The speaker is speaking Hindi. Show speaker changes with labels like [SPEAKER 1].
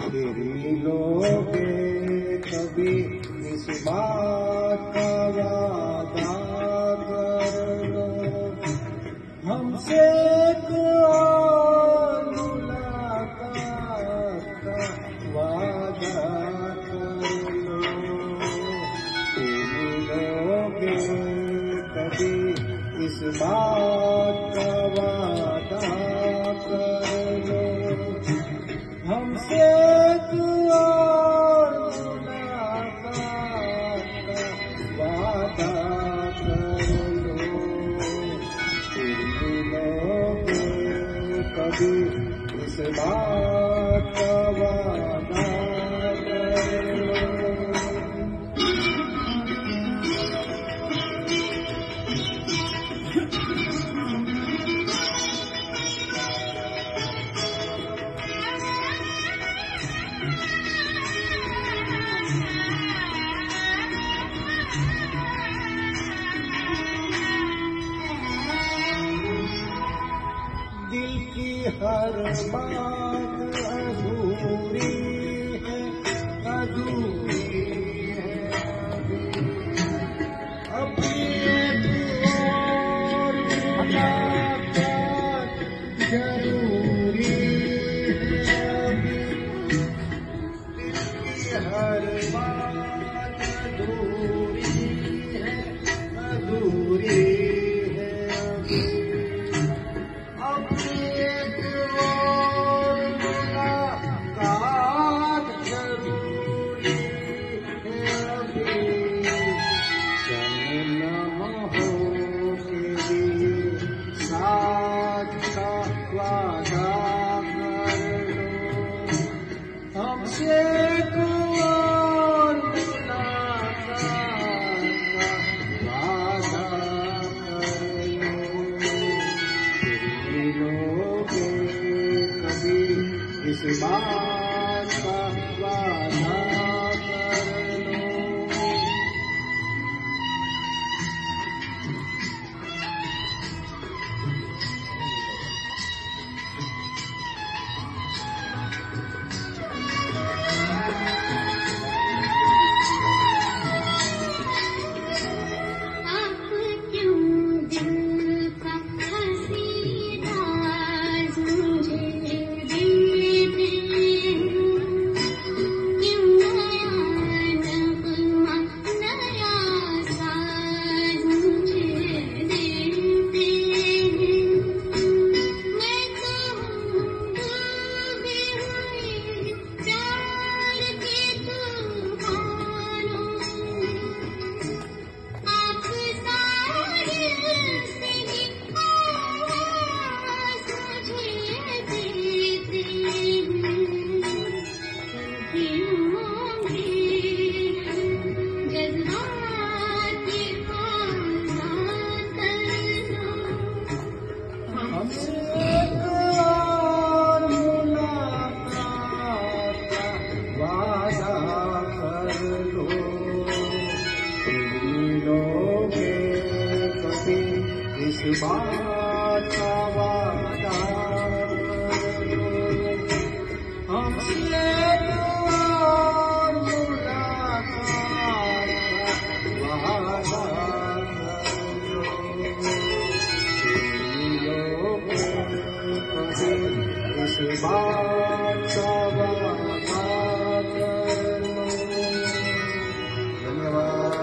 [SPEAKER 1] फिर मिलोगे कभी इस बात का वादा कर लो, हमसे एक और मुलाकात का वादा कर लो। फिर मिलोगे कभी इस बात का वादा कर लो, हमसे एक और मुलाकात का वादा कर लो। फिर मिलोगे कभी इस बात का वादा कर लो। दिल की हर बात अधूरी है, अधूरी है अभी एक और मुलाकात जरूरी है अभी। दिल की हर बात अधूरी है, अधूरी है अभी। एक और मुलाकात जरूरी है अभी। जन्म हो के लिए साथ का वादा कर लो, हमसे एक और मुलाकात का वादा कर लो। मिलोगे कभी इस बात का वादा